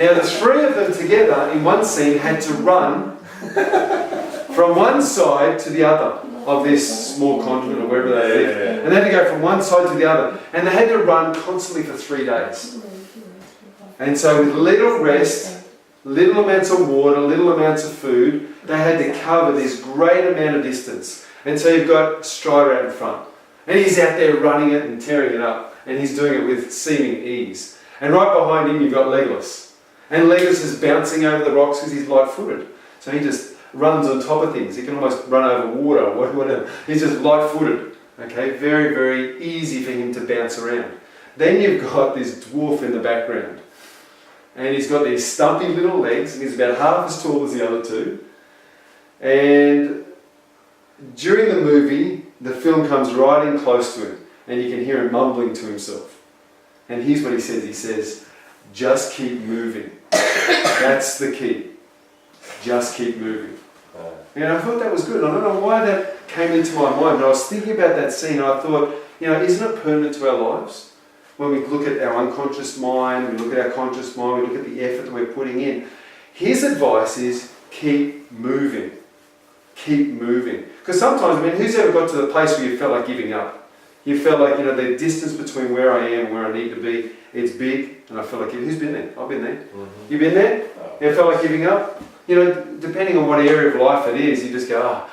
Now the three of them together in one scene had to run from one side to the other of this small continent or wherever they lived. And they had to go from one side to the other. And they had to run constantly for 3 days. And so with little rest, little amounts of water, little amounts of food, they had to cover this great amount of distance. And so you've got Strider out in front. And he's out there running it and tearing it up. And he's doing it with seeming ease. And right behind him you've got Legolas. And Legolas is bouncing over the rocks because he's light-footed. So he just runs on top of things. He can almost run over water or whatever. He's just light-footed. Okay, very, very easy for him to bounce around. Then you've got this dwarf in the background. And he's got these stumpy little legs, and he's about half as tall as the other two. And during the movie, the film comes right in close to him, and you can hear him mumbling to himself. And here's what he says. He says, "Just keep moving." That's the key. Just keep moving. And I thought that was good. I don't know why that came into my mind, but I was thinking about that scene, and I thought, isn't it pertinent to our lives? When we look at our unconscious mind, we look at our conscious mind, we look at the effort that we're putting in. His advice is, keep moving. Keep moving. Because sometimes, who's ever got to the place where you felt like giving up? You felt like, the distance between where I am and where I need to be, it's big, and I felt like, who's been there? I've been there. Mm-hmm. You been there? You ever felt like giving up? Depending on what area of life it is, you just go,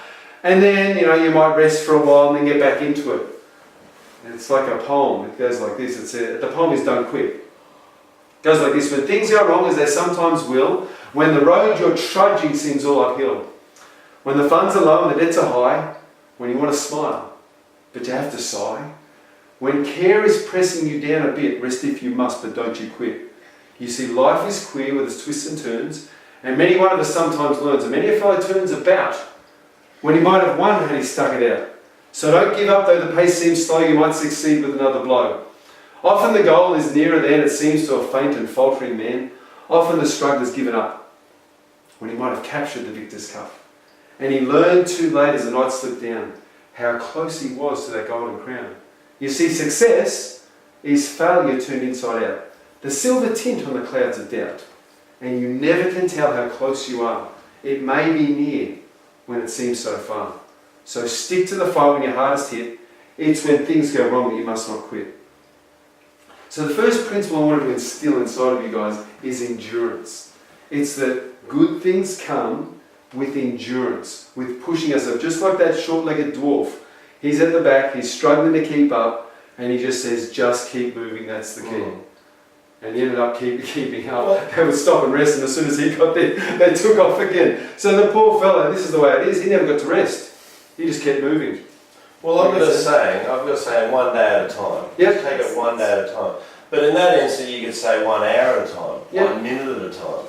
And then, you might rest for a while and then get back into it. And it's like a poem. It goes like this. The poem is done quick. It goes like this. When things go wrong, as they sometimes will, when the road you're trudging seems all uphill, when the funds are low and the debts are high, when you want to smile, but you have to sigh, when care is pressing you down a bit, rest if you must, but don't you quit. You see, life is queer with its twists and turns, and many one of us sometimes learns, and many a fellow turns about when he might have won had he stuck it out. So don't give up, though the pace seems slow, you might succeed with another blow. Often the goal is nearer than it seems to a faint and faltering man. Often the struggler's given up when he might have captured the victor's cup. And he learned too late as the night slipped down how close he was to that golden crown. You see, success is failure turned inside out. The silver tint on the clouds of doubt. And you never can tell how close you are. It may be near when it seems so far. So stick to the fight when you're hardest hit. It's when things go wrong that you must not quit. So the first principle I wanted to instill inside of you guys is endurance. It's that good things come with endurance, with pushing ourselves. Just like that short-legged dwarf. He's at the back, he's struggling to keep up, and he just says, just keep moving, that's the key. And he ended up keeping up. They would stop and rest, and as soon as he got there, they took off again. So the poor fella, this is the way it is, he never got to rest. He just kept moving. Well, I've got a saying, 1 day at a time. Yep. Take it 1 day at a time. But in that instance, you could say 1 hour at a time, 1 minute at a time.